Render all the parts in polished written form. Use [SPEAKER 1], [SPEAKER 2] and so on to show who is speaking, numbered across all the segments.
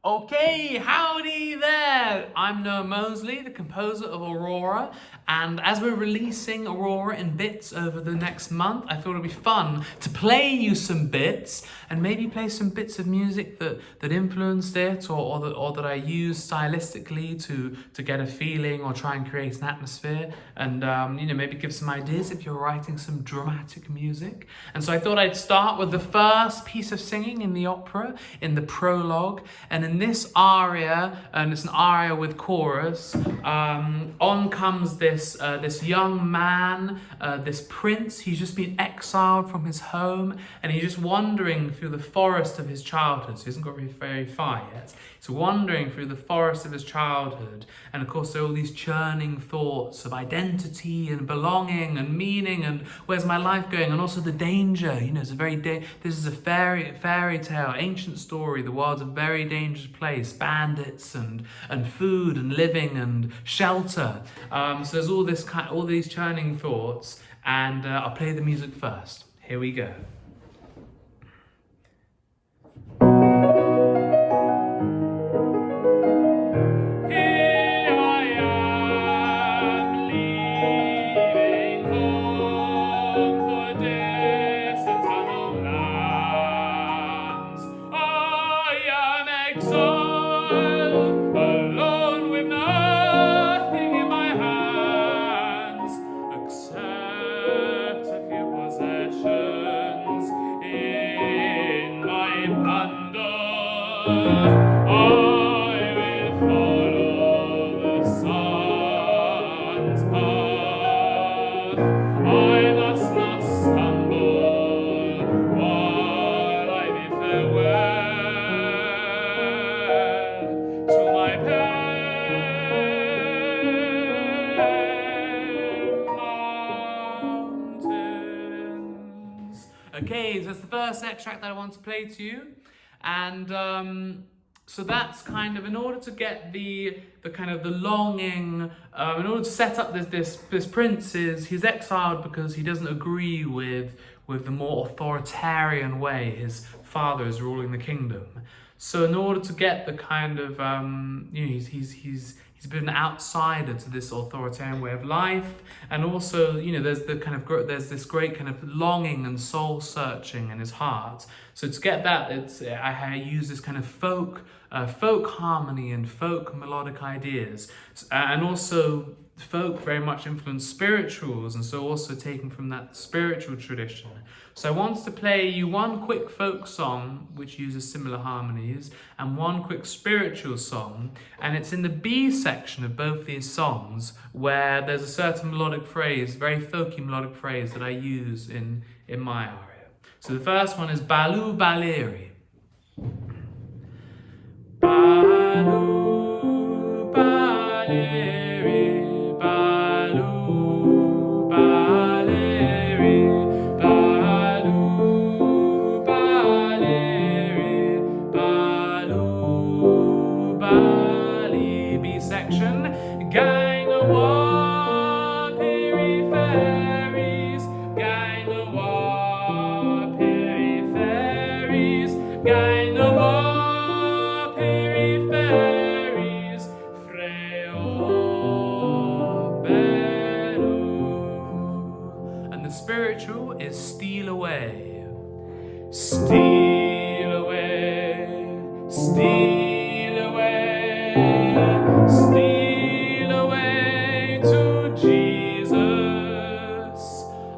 [SPEAKER 1] Okay, howdy there! I'm Noah Mosley, the composer of Aurora, and as we're releasing Aurora in bits over the next month, I thought it'd be fun to play you some bits and maybe play some bits of music that influenced it or that I used stylistically to get a feeling or try and create an atmosphere and maybe give some ideas if you're writing some dramatic music. And so I thought I'd start with the first piece of singing in the opera, in the prologue, and in this aria, and it's an aria with chorus, on comes this young man, this prince. He's just been exiled from his home, and he's just wandering through the forest of his childhood. So he hasn't got very far yet. He's wandering through the forest of his childhood, and of course there are all these churning thoughts of identity and belonging and meaning and where's my life going, and also the danger. It's this is a fairy tale, ancient story. The world's a very dangerous place, bandits and food and living and shelter. So there's all these churning thoughts, and I'll play the music first. Here we go. Okay, so that's the first extract that I want to play to you, and so that's kind of in order to get the kind of the longing, in order to set up this prince he's exiled because he doesn't agree with the more authoritarian way his father is ruling the kingdom. So in order to get the kind of he's been an outsider to this authoritarian way of life, and also there's this great kind of longing and soul searching in his heart. So to get that, I use this kind of folk harmony and folk melodic ideas, and also folk very much influenced spirituals, and so also taken from that spiritual tradition. So I wanted to play you one quick folk song which uses similar harmonies and one quick spiritual song, and it's in the B section of both these songs where there's a certain melodic phrase, very folky melodic phrase that I use in my aria. So the first one is Balu Baleri. Balu Baleri, Balu Baleri, Balu Baleri, Balu Bali. B section. Gang of war, peripheries, gang of war, peripheries, gang of war, peripheries, freo beru. And the spiritual is steal away. Steal away, steal away, steal away to Jesus.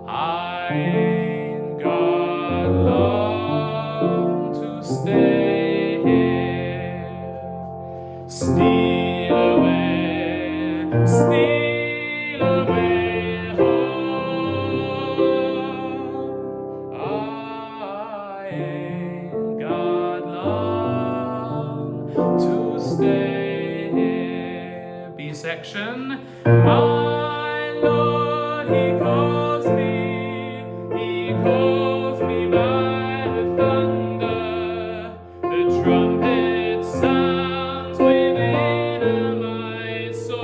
[SPEAKER 1] I ain't got long to stay here. Steal away home. I ain't got long to stay here. B section. My Lord, He calls me by the thunder, the trumpet sounds within my soul.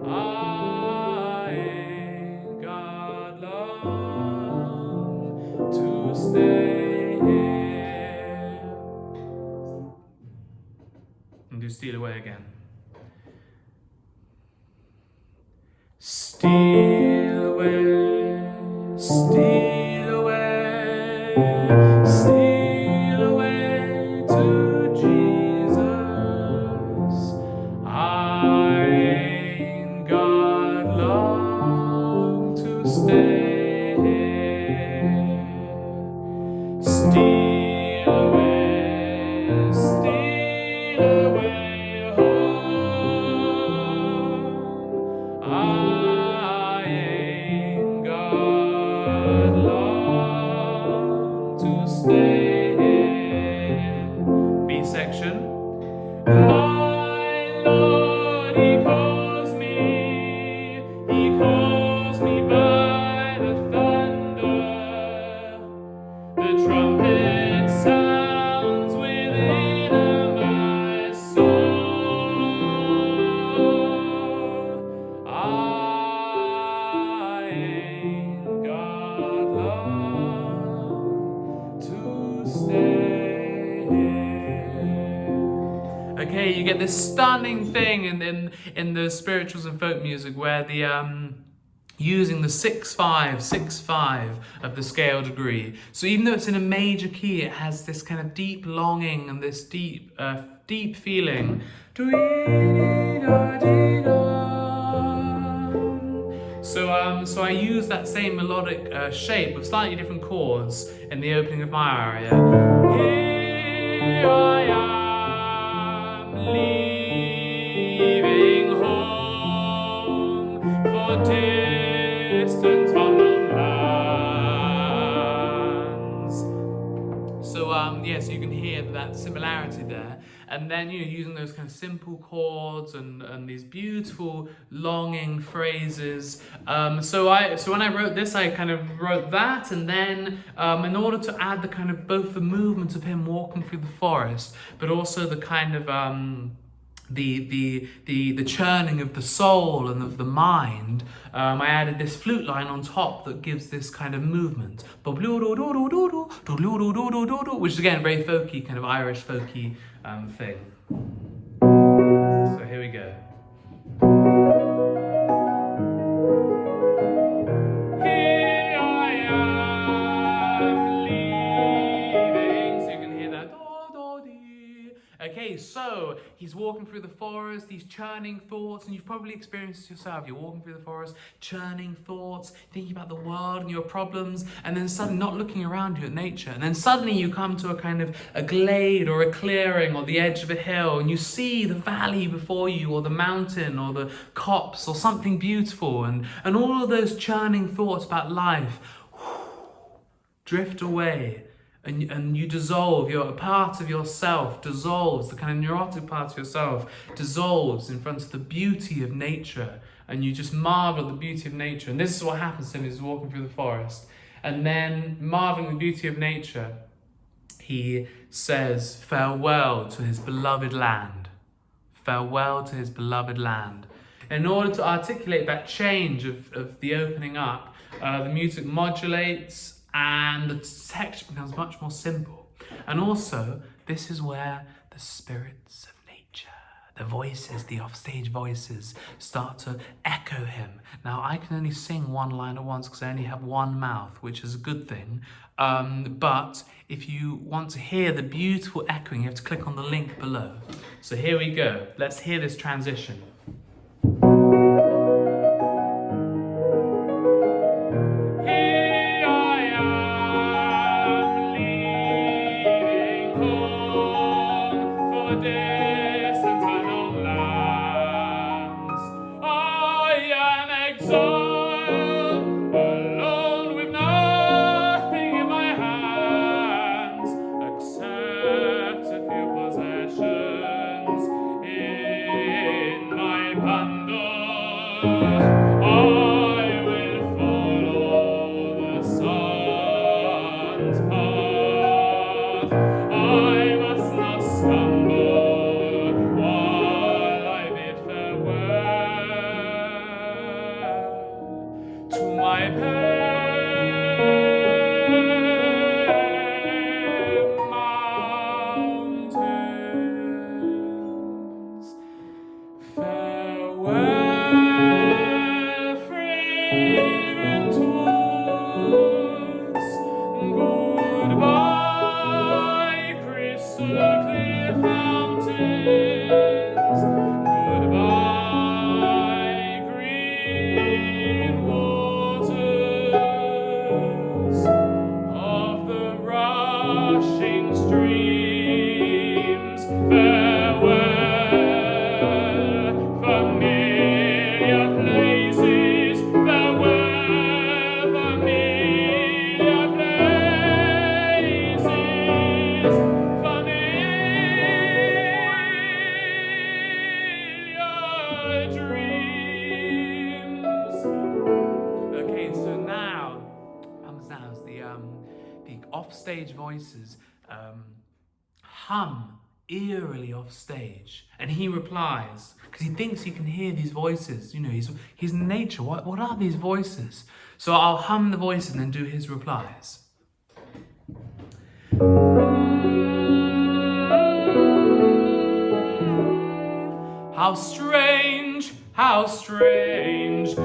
[SPEAKER 1] I ain't got long to stay here. do steal away again. Steal away, steal away, steal away to Jesus. I ain't got long to stay here. Steal away, steal away home. I ain't got long to stay here. B section. My Lord, He calls me by the thunder. The trumpet sounds within my soul. I ain't got long to stay here. Okay, you get this stunning thing in the spirituals and folk music where the using the 6/5 of the scale degree. So even though it's in a major key, it has this kind of deep longing and this deep feeling. So I use that same melodic shape with slightly different chords in the opening of my aria. Here I am, leaving home for distant unknown lands. So so you can hear that similarity there, and then using those kind of simple chords and these beautiful longing phrases. So when I wrote this, I kind of wrote that, and then in order to add the kind of both the movement of him walking through the forest, but also the kind of the churning of the soul and of the mind, I added this flute line on top that gives this kind of movement, which is again very folky, kind of Irish folky thing. So here we go. Here I am leaving. So you can hear that. Okay, so he's walking through the forest, these churning thoughts, and you've probably experienced this yourself. You're walking through the forest, churning thoughts, thinking about the world and your problems, and then suddenly not looking around you at nature. And then suddenly you come to a kind of a glade or a clearing or the edge of a hill, and you see the valley before you, or the mountain, or the copse, or something beautiful, and all of those churning thoughts about life drift away. And you dissolve, a part of yourself dissolves, the kind of neurotic part of yourself dissolves in front of the beauty of nature, and you just marvel at the beauty of nature. And this is what happens to him as he's walking through the forest. And then, marveling at the beauty of nature, he says farewell to his beloved land. Farewell to his beloved land. In order to articulate that change of the opening up, the music modulates, and the text becomes much more simple. And also, this is where the spirits of nature, the voices, the offstage voices, start to echo him. Now, I can only sing one line at once because I only have one mouth, which is a good thing. But if you want to hear the beautiful echoing, you have to click on the link below. So here we go. Let's hear this transition. I must not stumble. voices hum eerily off stage, and he replies, because he thinks he can hear these voices. You know, he's in nature. What are these voices? So I'll hum the voices and then do his replies. How strange, how strange.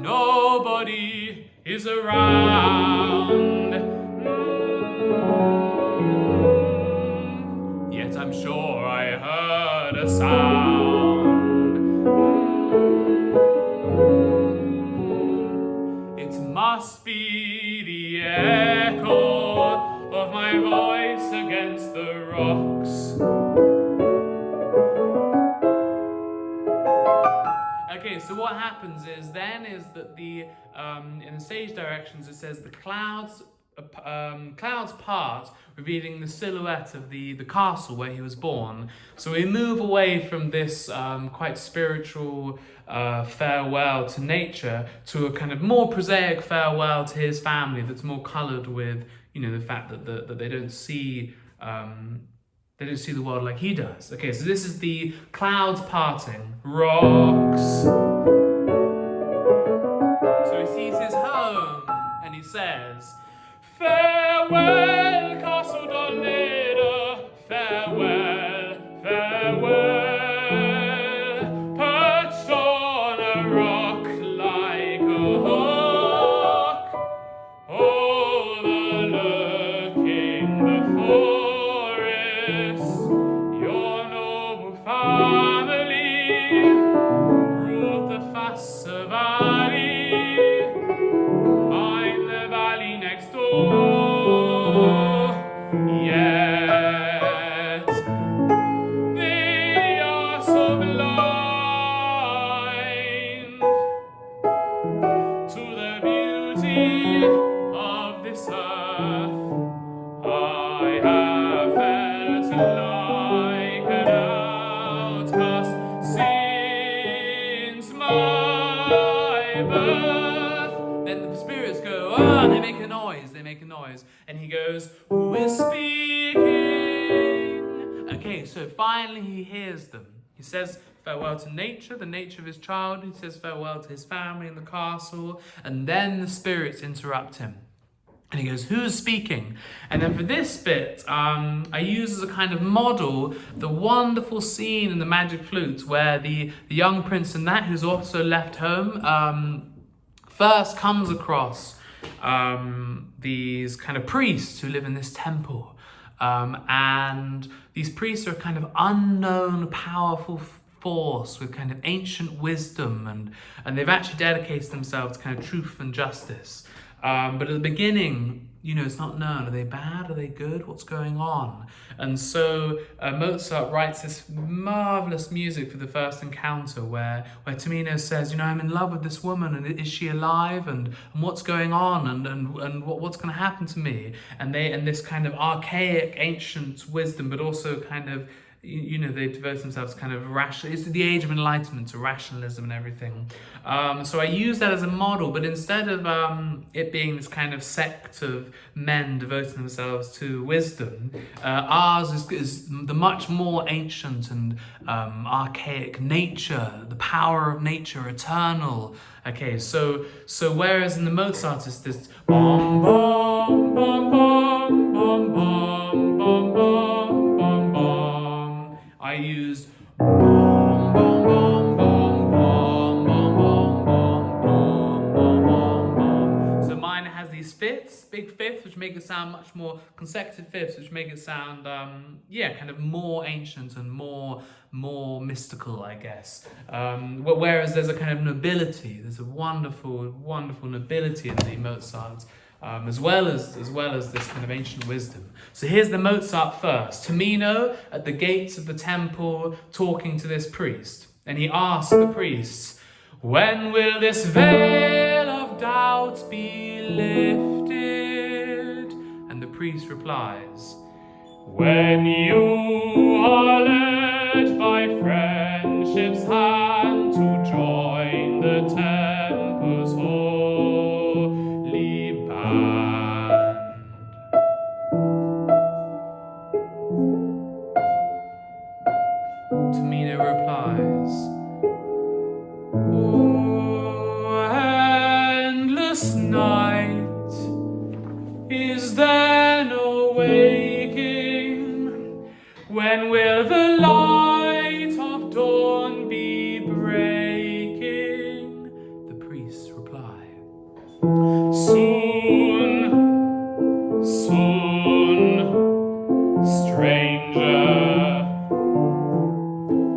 [SPEAKER 1] Nobody is around. Yet I'm sure I heard a sound. It must be the echo of my voice against the rocks. Okay, so what happens is that the in the stage directions it says the clouds part, revealing the silhouette of the castle where he was born. So we move away from this quite spiritual farewell to nature to a kind of more prosaic farewell to his family that's more coloured with, you know, the fact that they don't see the world like he does. Okay, so this is the clouds parting, rocks. So he sees his home and he says, farewell, Castle Doleda, farewell, farewell, perched on a rock like a hawk, overlooking the forest, your noble family ruled the face of aria. I'm the valley next door, yet they are so blind to the beauty of this earth. I have felt like an outcast since my birth. Then the spirits go, oh, they make a noise, and he goes, who is speaking? Okay, so finally he hears them. He says farewell to nature, the nature of his childhood. He says farewell to his family in the castle, and then the spirits interrupt him. And he goes, who's speaking? And then for this bit, I use as a kind of model the wonderful scene in the Magic Flute where the young prince in that, who's also left home, first comes across these kind of priests who live in this temple. And these priests are a kind of unknown, powerful force with kind of ancient wisdom, and they've actually dedicated themselves to kind of truth and justice. But at the beginning, you know, it's not known. Are they bad? Are they good? What's going on? And so Mozart writes this marvelous music for the first encounter where Tamino says, you know, I'm in love with this woman, and is she alive? And what's going on? And what's going to happen to me? And this kind of archaic, ancient wisdom, but also kind of, you know, they devote themselves to kind of it's the age of enlightenment, to rationalism and everything. So I use that as a model, but instead of it being this kind of sect of men devoting themselves to wisdom, ours is the much more ancient and archaic nature, the power of nature, eternal. Okay, so whereas in the Mozart it's this bom bom bom bom bom bom bom bom bom bom, I used bom bom bom bom bom bom bom bom bom bom bom. So mine has these fifths, big fifths, which make it sound much more consecutive fifths, which make it sound kind of more ancient and more mystical, I guess. Whereas there's a kind of nobility, there's a wonderful nobility in the Mozart. As well as this kind of ancient wisdom. So here's the Mozart first. Tamino at the gates of the temple talking to this priest. And he asks the priest, when will this veil of doubt be lifted? And the priest replies, when you are led by friendship's hand to join the temple's hall. this night? Is there no waking? When will the light of dawn be breaking? The priests reply, soon, soon, stranger,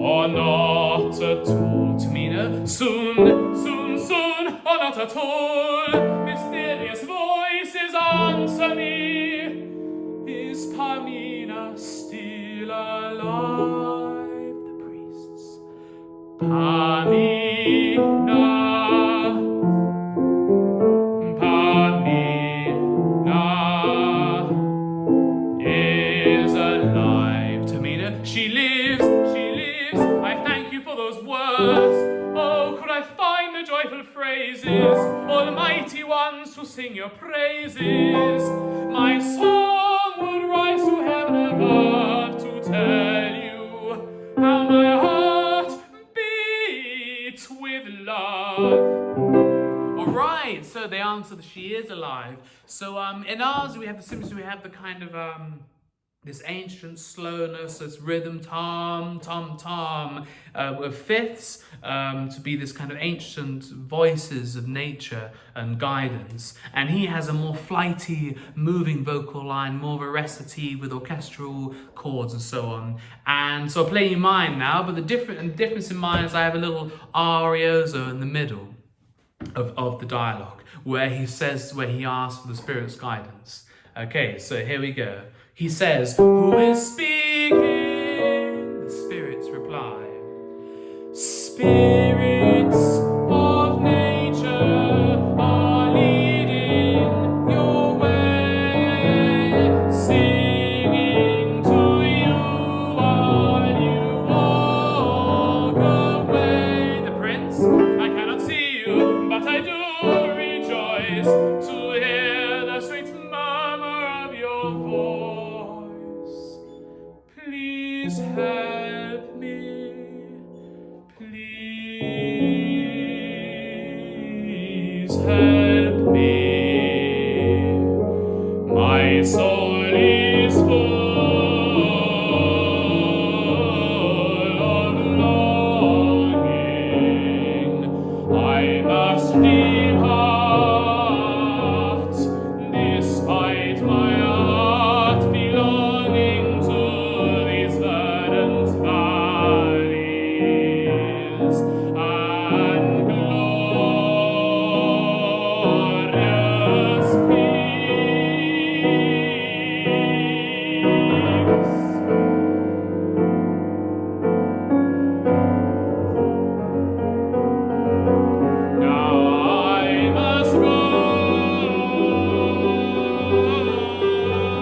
[SPEAKER 1] or not at all. Tamina, soon, soon, soon, or not at all. Mysterious voices answer me. Is Pamina still alive? The priests. Pamina, Pamina is alive. Tamina, she lives, she lives. I thank you for those words. Oh, could I find the joyful phrases, or the mighty ones to sing your praises? My song would rise to heaven above to tell you how my heart beats with love. Alright, so they answer that she is alive. So in ours we have the simply we have the kind of this ancient slowness, this rhythm, tom, tom, tom, with fifths to be this kind of ancient voices of nature and guidance. And he has a more flighty, moving vocal line, more of a recitative with orchestral chords and so on. And so I'll play you mine now, but the difference in mine is I have a little arioso in the middle of the dialogue, where he asks for the spirit's guidance. Okay, so here we go. He says, who is speaking? The spirits reply, spirits of nature are leading your way, singing to you while you walk away. The prince, I cannot see you, but I do rejoice to hear the sweet murmur of your voice. Please help me, please help me. My soul is full of longing. I must depart, despite my heart belonging to these verdant valleys and glorious peaks. Now I must go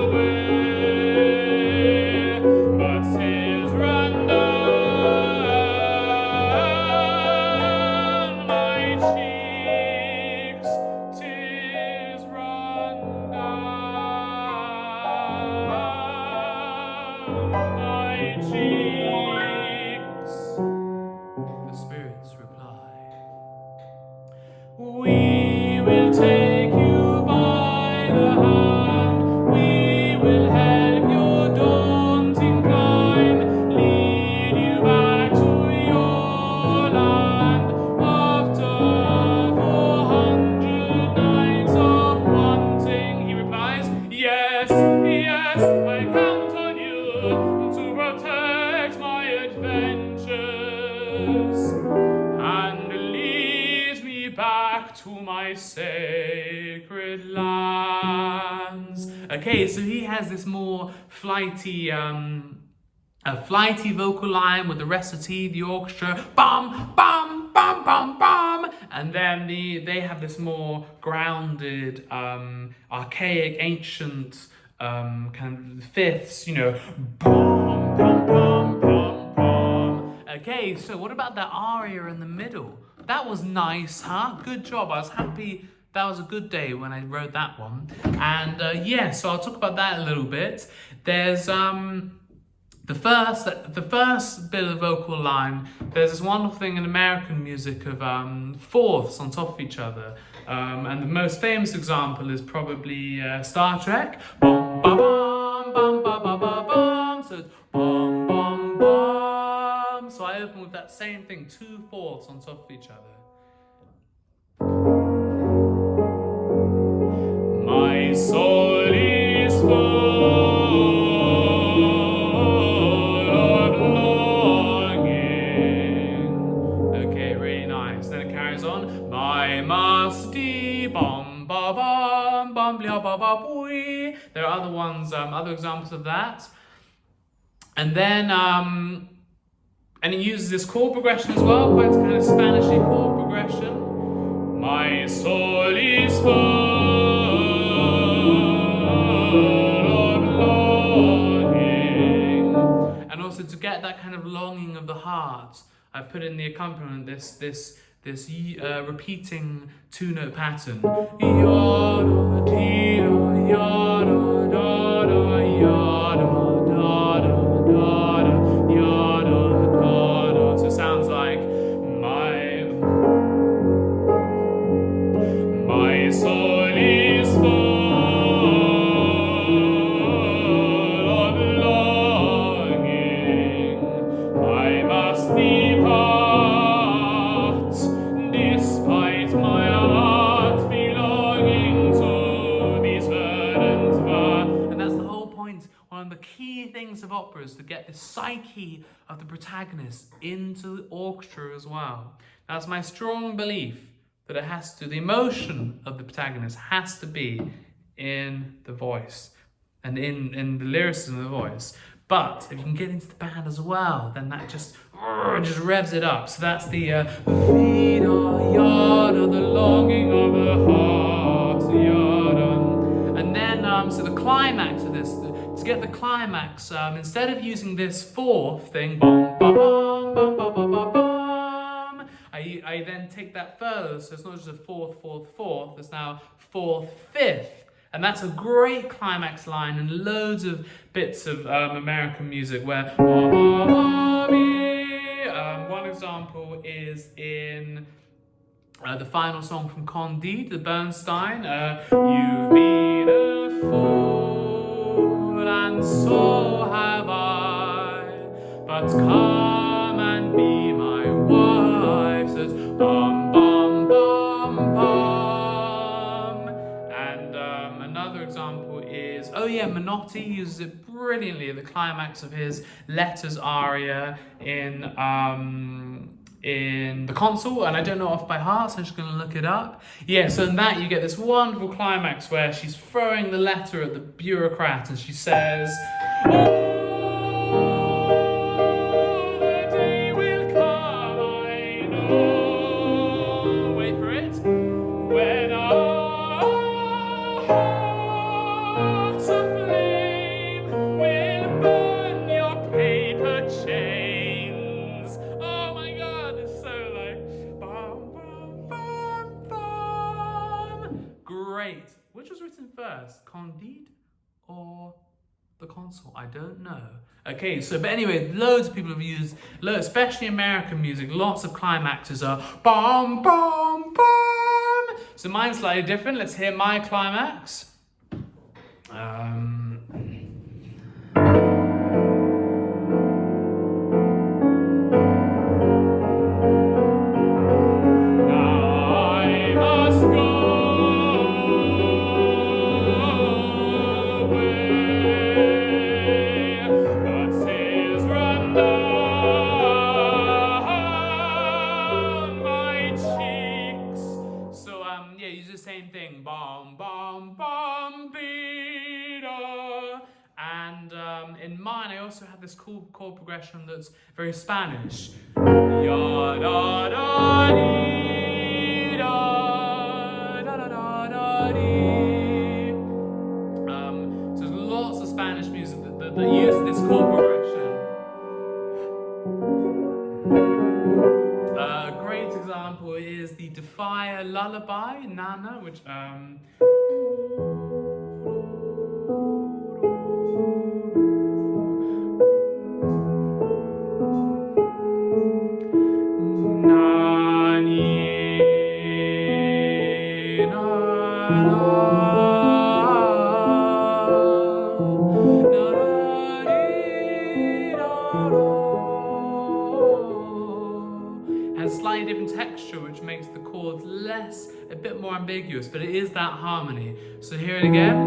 [SPEAKER 1] away, but tears run down my cheeks, tears run down my cheeks. The spirits reply, we will take you by the hand, we will help your daunting climb, lead you back to your land after 400 nights of wanting. He replies, yes, yes, I count on you to protect my adventures and lead me back to my sacred lands. Okay, so he has this more flighty, a flighty vocal line with the recitative, the orchestra, bum, bum, bum, bum, bum, and then they have this more grounded, archaic, ancient kind of fifths, you know, bum, bum, bum, bum, bum. Okay, so what about that aria in the middle? That was nice, huh? Good job. I was happy. That was a good day when I wrote that one. And yeah, so I'll talk about that a little bit. There's the first bit of the vocal line. There's this wonderful thing in American music of fourths on top of each other. And the most famous example is probably Star Trek. Bum, ba, bum, bum, ba, ba, ba, bum. So it's bum, bum, bum. So I open with that same thing, 2/4 on top of each other. My soul is full of longing. Okay, really nice. Then it carries on. My musty bum ba bum bum blia ba ba boy. There are other ones, other examples of that. And then and it uses this chord progression as well, quite kind of Spanishy chord progression. My soul is full of longing. And also to get that kind of longing of the heart, I put in the accompaniment this repeating 2-note pattern. Yada, dee, yada, da, da, yada, da, da, da, da, yada, da, da. So it sounds like my soul is full of longing. I must depart, despite my heart belonging to these verdant words. And that's the whole point. One of the key things of opera is to get the psyche of the protagonist into the orchestra as well. That's my strong belief. That it has to, the emotion of the protagonist has to be in the voice and in the lyricism of the voice. But if you can get into the band as well, then that just revs it up. So that's the vida yada, the longing of the heart yada. And then so the climax of this, to get the climax, instead of using this 4th thing, bum, ba, bum, bum, ba, ba, ba, bum, I then take that further, so it's not just a 4th, 4th, 4th, it's now 4th, 5th. And that's a great climax line and loads of bits of American music where one example is in the final song from Candide, the Bernstein. You've been a fool and so have I, but come and be my wife. So it's bum bum bum bum. And another example is, Menotti uses it brilliantly at the climax of his Letters aria in the console, and I don't know off by heart, so I'm just going to look it up. Yeah, so in that you get this wonderful climax where she's throwing the letter at the bureaucrat and she says, great. Which was written first, Candide or the console? I don't know. Okay, so but anyway, loads of people have used, especially American music, lots of climaxes are bum bum bum. So mine's slightly different. Let's hear my climax. Same thing, bum bum bum bida. And in mine I also have this cool chord progression that's very Spanish. Ya da da dee da da da da da dee. So there's lots of Spanish music that uses this chord progression. A great example is the Defy Lullaby, Nana, which Has slightly different texture, which makes the chords a bit more ambiguous, but it is that harmony. So hear it again.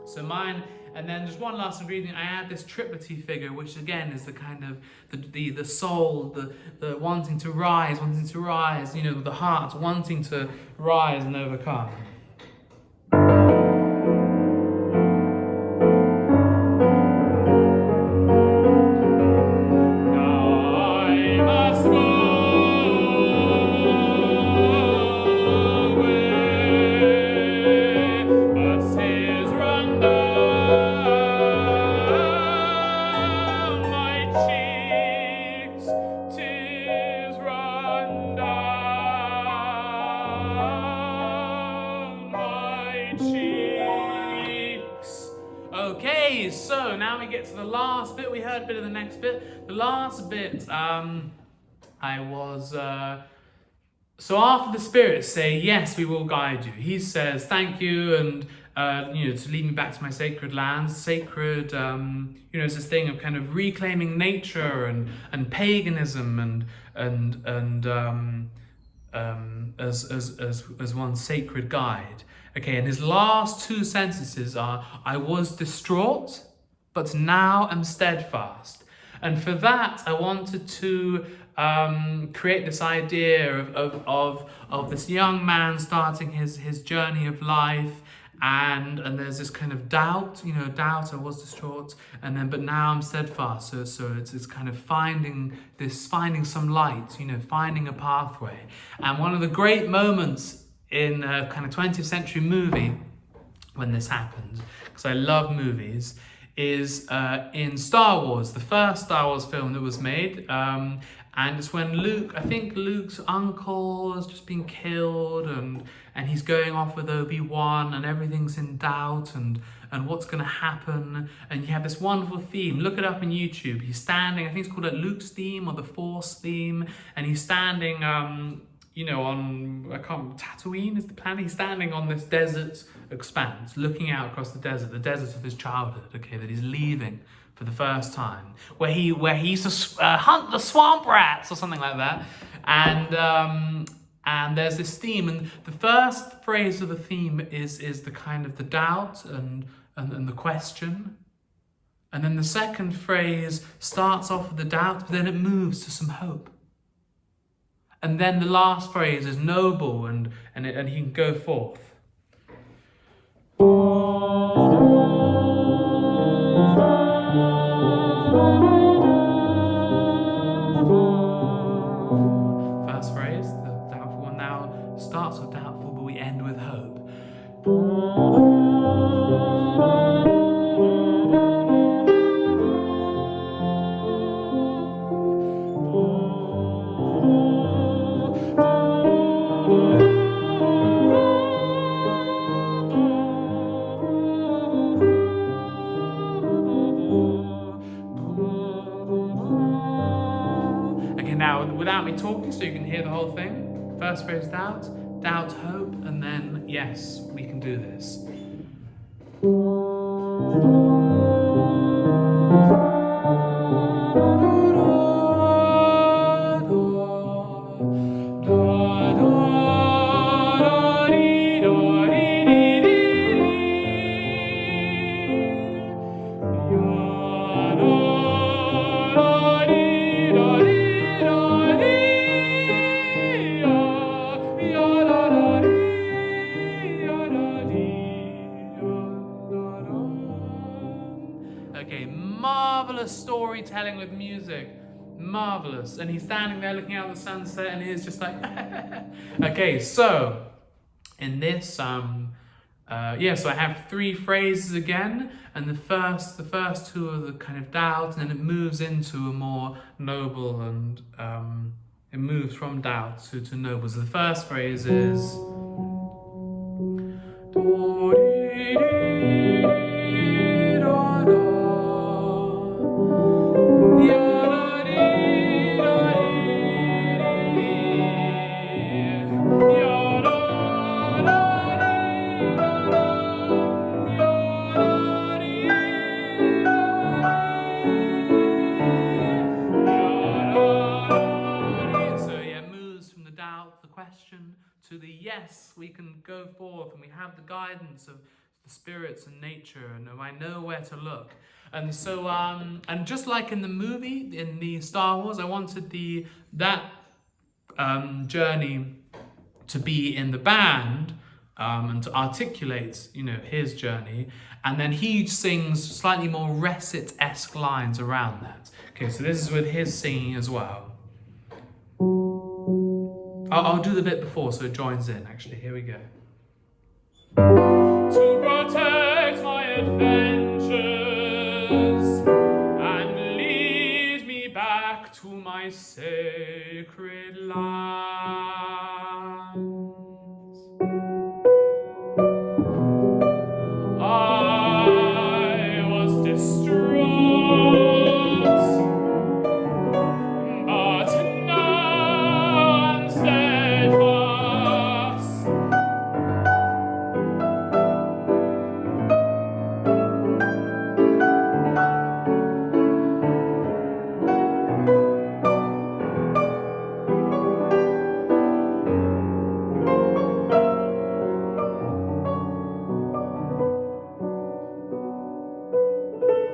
[SPEAKER 1] So mine, and then just one last ingredient, I add this triplety figure, which again is the kind of the soul, the wanting to rise, you know, the heart wanting to rise and overcome. Okay, so now we get to the last bit. We heard a bit of the next bit. The last bit, so after the spirits say, yes, we will guide you, he says, thank you, and, you know, to lead me back to my sacred lands. Sacred, you know, it's this thing of kind of reclaiming nature and paganism as one's sacred guide. Okay, and his last two sentences are, I was distraught, but now am steadfast. And for that, I wanted to create this idea of this young man starting his journey of life, and there's this kind of doubt, you know, doubt, I was distraught, and then but now I'm steadfast. So it's kind of finding some light, you know, finding a pathway. And one of the great moments in a kind of 20th century movie when this happens, because I love movies, is in Star Wars, the first Star Wars film that was made, and it's when Luke's uncle has just been killed, and he's going off with Obi-Wan, and everything's in doubt, and what's going to happen, and you have this wonderful theme. Look it up on YouTube. He's standing, I think it's called Luke's theme or the Force theme, and he's standing, you know, on Tatooine is the planet. He's standing on this desert expanse, looking out across the desert of his childhood, okay, that he's leaving for the first time, where he used to hunt the swamp rats or something like that, and there's this theme, and the first phrase of the theme is the kind of the doubt and the question, and then the second phrase starts off with the doubt, but then it moves to some hope. And then the last phrase is noble, and he can go forth. First phrase, the doubtful one, now starts with doubtful, but we end with hope. Now, without me talking, so you can hear the whole thing. First phrase, doubt, hope, and then, yes, we can do this. Okay, marvelous storytelling with music. Marvelous. And he's standing there looking out at the sunset, and he's just like, okay, so in this, so I have three phrases again, and the first two are the kind of doubt, and then it moves into a more noble, and it moves from doubt to noble. So the first phrase is do, dee, dee, do, we can go forth and we have the guidance of the spirits and nature, and I know where to look. And so, and just like in the movie, in the Star Wars, I wanted that journey to be in the band, and to articulate, his journey, and then he sings slightly more recit-esque lines around that. Okay, so this is with his singing as well. I'll do the bit before so it joins in, actually. Here we go. To protect my adventures and lead me back to my sacred lands, I was distraught, but none steadfast.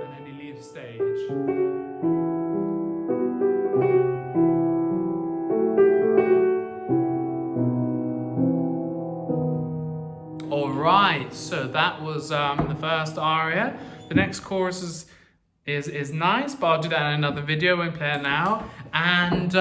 [SPEAKER 1] And then he leaves stage. Alright, so that was the first aria. The next chorus is nice, but I'll do that in another video, won't play it now. And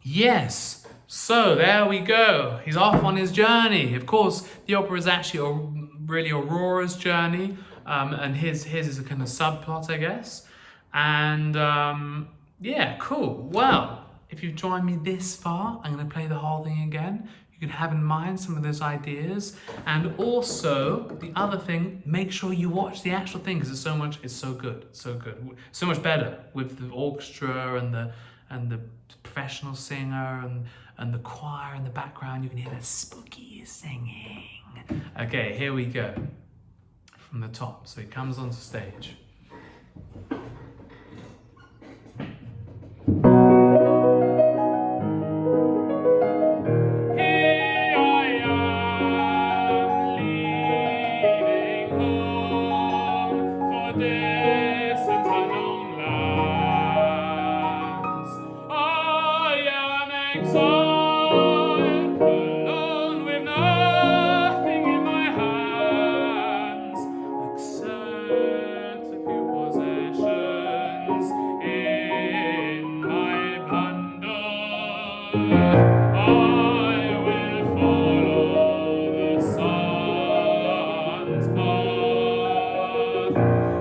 [SPEAKER 1] yes, so there we go. He's off on his journey. Of course, the opera is actually really Aurora's journey, and his is a kind of subplot, I guess. And yeah, cool. Well, if you've joined me this far, I'm going to play the whole thing again. You can have in mind some of those ideas, and also the other thing, make sure you watch the actual thing, because it's so good, so much better with the orchestra and the professional singer and the choir in the background. You can hear the spooky singing. Okay, here we go from the top. So he comes onto stage. Alone with nothing in my hands except a few possessions in my bundle. I will follow the sun's path.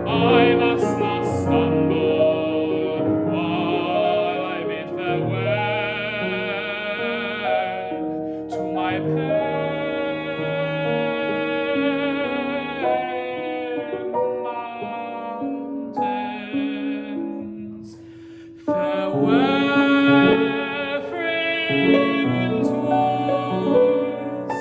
[SPEAKER 1] I must not stumble while I bid farewell to my mountains. Farewell, fragrant woods.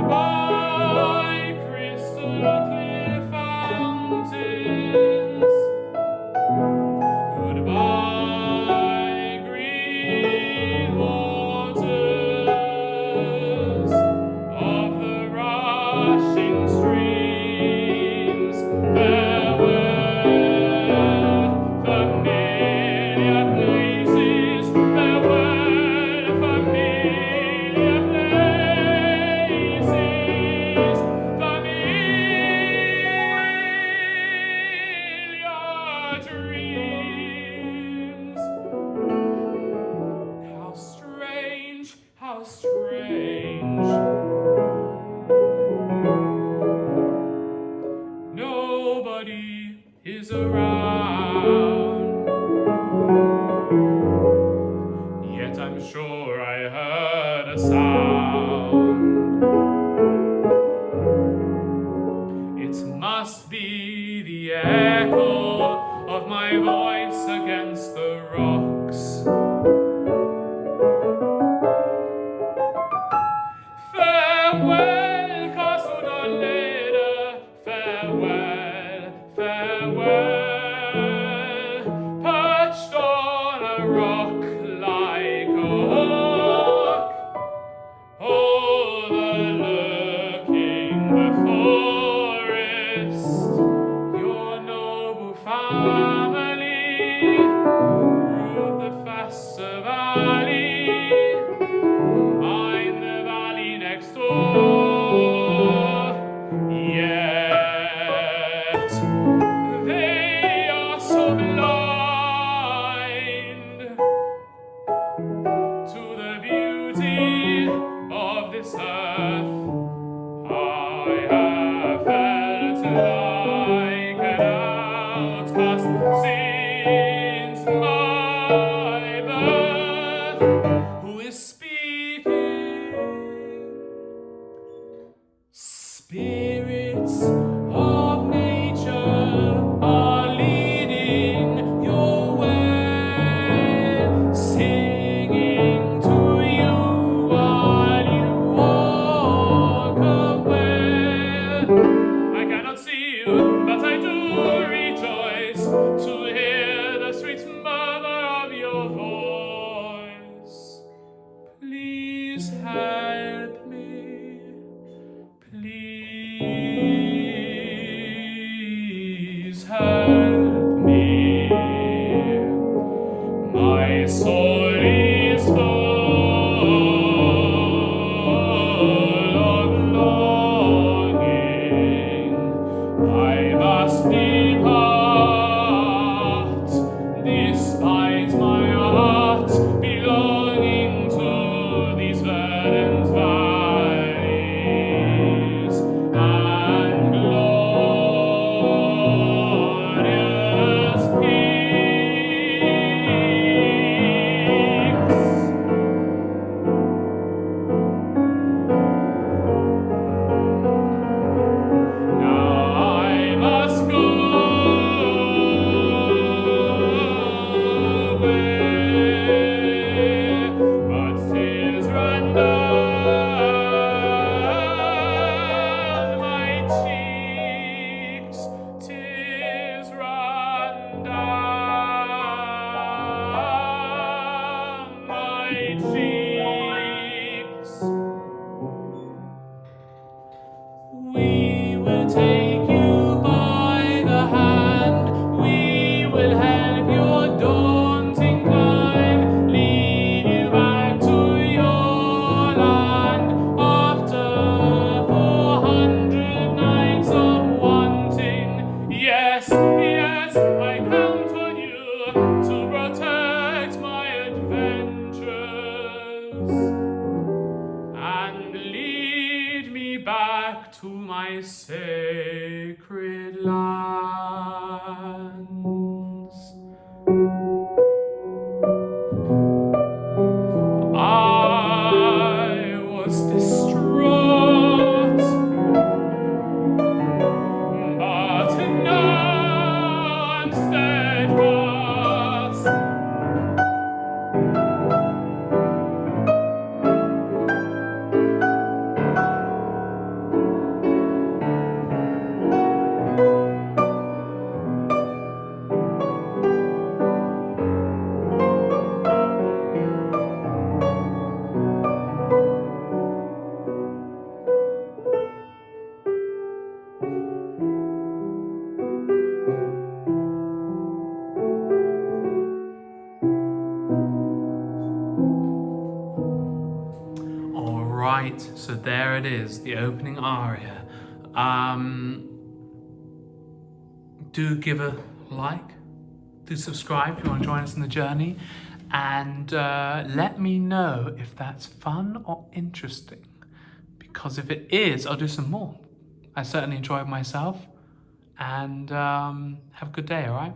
[SPEAKER 1] Goodbye, crystal clear fountains. Goodbye, green waters of the rushing streams. Farewell, familiar places. Farewell, familiar places. Familiar dreams. How strange, how strange. Nobody is around, yet I'm sure I heard a sound. It must be the echo of my voice against the rocks. Farewell, Castle Doleda. Farewell, farewell. Perched on a rock like a hawk, please help me. My soul is full of longing. I must depart, despite my heart belonging to these verdant valleys and glorious peaks. Now I must go away, but tears run down my cheeks, tears run down my cheeks. We will take you by the hand, we will help your daunting climb, lead you back to your land after 400 nights of wanting. Yes, yes, I count on you to protect my adventures and lead me back to my sacred lands. I was distraught, but now I'm steadfast. Alright, so there it is, the opening aria. Do give a like, do subscribe if you want to join us in the journey, and let me know if that's fun or interesting, because if it is, I'll do some more. I certainly enjoyed myself, and have a good day, alright?